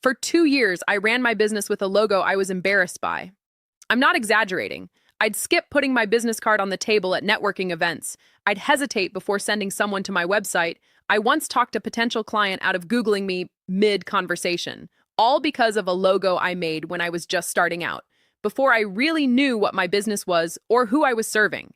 For 2 years, I ran my business with a logo I was embarrassed by. I'm not exaggerating. I'd skip putting my business card on the table at networking events. I'd hesitate before sending someone to my website. I once talked a potential client out of Googling me mid-conversation, all because of a logo I made when I was just starting out, before I really knew what my business was or who I was serving.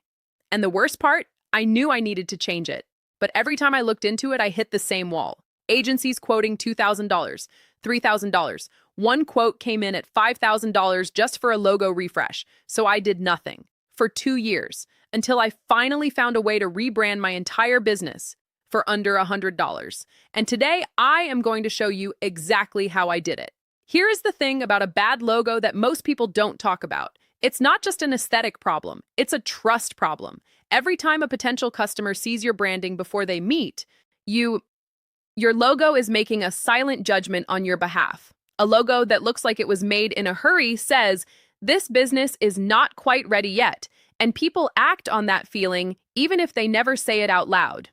And the worst part, I knew I needed to change it. But every time I looked into it, I hit the same wall. Agencies quoting $2,000, $3,000. One quote came in at $5,000 just for a logo refresh, so I did nothing for 2 years until I finally found a way to rebrand my entire business for under $100. And today I am going to show you exactly how I did it. Here is the thing about a bad logo that most people don't talk about. It's not just an aesthetic problem, it's a trust problem. Every time a potential customer sees your branding before they meet, your logo is making a silent judgment on your behalf. A logo that looks like it was made in a hurry says, "This business is not quite ready yet," and people act on that feeling even if they never say it out loud.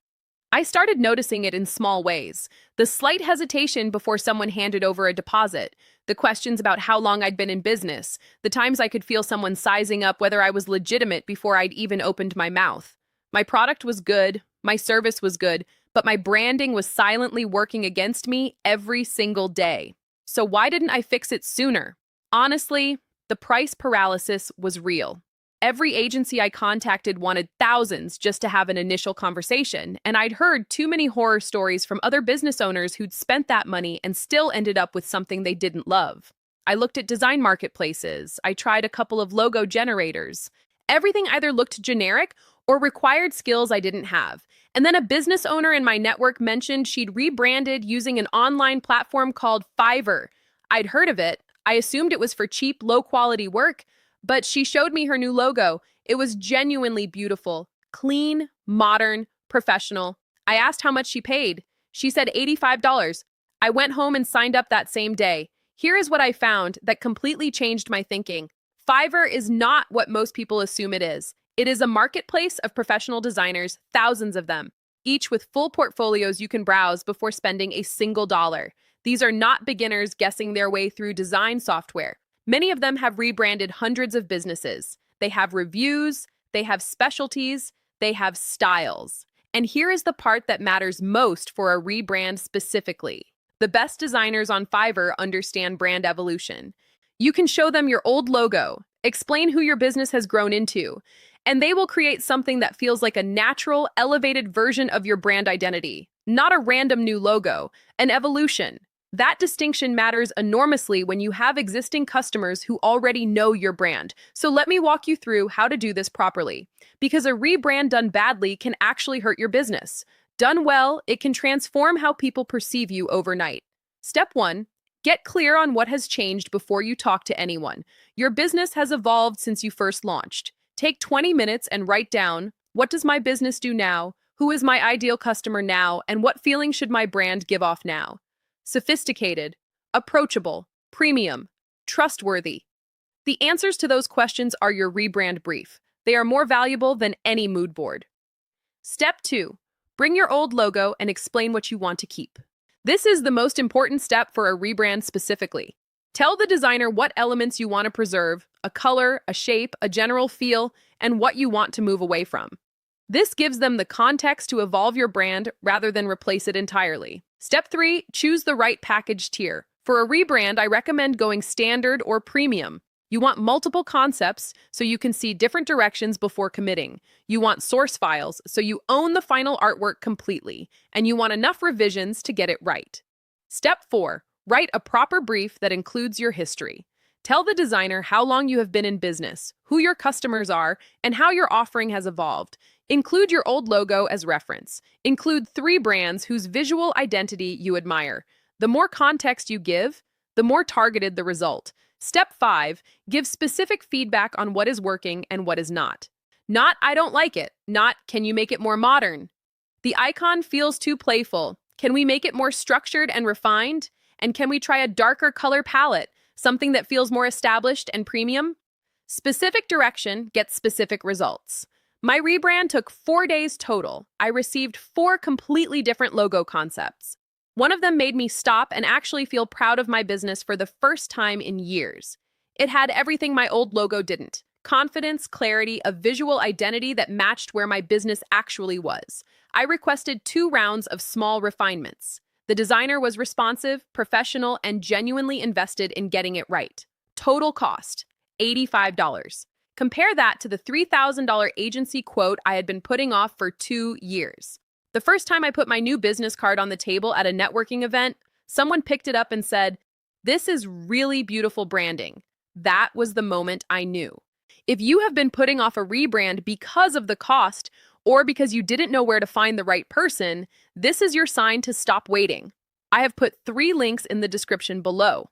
I started noticing it in small ways. The slight hesitation before someone handed over a deposit, the questions about how long I'd been in business, the times I could feel someone sizing up whether I was legitimate before I'd even opened my mouth. My product was good, my service was good, but my branding was silently working against me every single day. So why didn't I fix it sooner? Honestly, the price paralysis was real. Every agency I contacted wanted thousands just to have an initial conversation, and I'd heard too many horror stories from other business owners who'd spent that money and still ended up with something they didn't love. I looked at design marketplaces. I tried a couple of logo generators. Everything either looked generic or required skills I didn't have. And then a business owner in my network mentioned she'd rebranded using an online platform called Fiverr. I'd heard of it. I assumed it was for cheap, low-quality work, but she showed me her new logo. It was genuinely beautiful, clean, modern, professional. I asked how much she paid. She said $85. I went home and signed up that same day. Here is what I found that completely changed my thinking. Fiverr is not what most people assume it is. It is a marketplace of professional designers, thousands of them, each with full portfolios you can browse before spending a single dollar. These are not beginners guessing their way through design software. Many of them have rebranded hundreds of businesses. They have reviews, they have specialties, they have styles. And here is the part that matters most for a rebrand specifically. The best designers on Fiverr understand brand evolution. You can show them your old logo, explain who your business has grown into, and they will create something that feels like a natural, elevated version of your brand identity, not a random new logo, an evolution. That distinction matters enormously when you have existing customers who already know your brand. So let me walk you through how to do this properly. Because a rebrand done badly can actually hurt your business. Done well, it can transform how people perceive you overnight. Step 1. Get clear on what has changed before you talk to anyone. Your business has evolved since you first launched. Take 20 minutes and write down, what does my business do now? Who is my ideal customer now? And what feeling should my brand give off now? Sophisticated, approachable, premium, trustworthy. The answers to those questions are your rebrand brief. They are more valuable than any mood board. Step 2. Bring your old logo and explain what you want to keep. This is the most important step for a rebrand specifically. Tell the designer what elements you want to preserve, a color, a shape, a general feel, and what you want to move away from. This gives them the context to evolve your brand rather than replace it entirely. Step 3, choose the right package tier. For a rebrand, I recommend going standard or premium. You want multiple concepts so you can see different directions before committing. You want source files so you own the final artwork completely. And you want enough revisions to get it right. Step 4, write a proper brief that includes your history. Tell the designer how long you have been in business, who your customers are, and how your offering has evolved. Include your old logo as reference. Include 3 brands whose visual identity you admire. The more context you give, the more targeted the result. Step 5, give specific feedback on what is working and what is not. Not, I don't like it. Not, can you make it more modern? The icon feels too playful. Can we make it more structured and refined? And can we try a darker color palette, something that feels more established and premium? Specific direction gets specific results. My rebrand took 4 days total. I received 4 completely different logo concepts. One of them made me stop and actually feel proud of my business for the first time in years. It had everything my old logo didn't: confidence, clarity, a visual identity that matched where my business actually was. I requested 2 rounds of small refinements. The designer was responsive, professional, and genuinely invested in getting it right. Total cost $85. Compare that to the $3,000 agency quote I had been putting off for 2 years. The first time I put my new business card on the table at a networking event, someone picked it up and said, "This is really beautiful branding." That was the moment I knew. If you have been putting off a rebrand because of the cost or because you didn't know where to find the right person, this is your sign to stop waiting. I have put 3 links in the description below,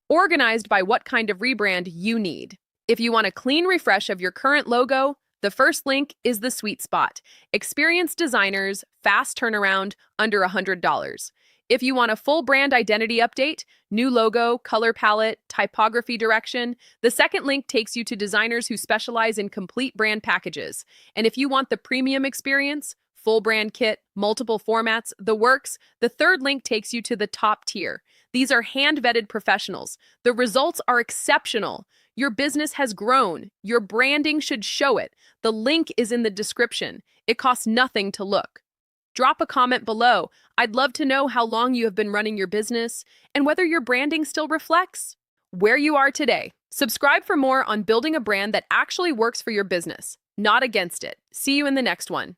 organized by what kind of rebrand you need. If you want a clean refresh of your current logo, the first link is the sweet spot. Experienced designers, fast turnaround, under $100. If you want a full brand identity update, new logo, color palette, typography direction, the second link takes you to designers who specialize in complete brand packages. And if you want the premium experience, full brand kit, multiple formats, the works, the third link takes you to the top tier. These are hand-vetted professionals. The results are exceptional. Your business has grown. Your branding should show it. The link is in the description. It costs nothing to look. Drop a comment below. I'd love to know how long you have been running your business and whether your branding still reflects where you are today. Subscribe for more on building a brand that actually works for your business, not against it. See you in the next one.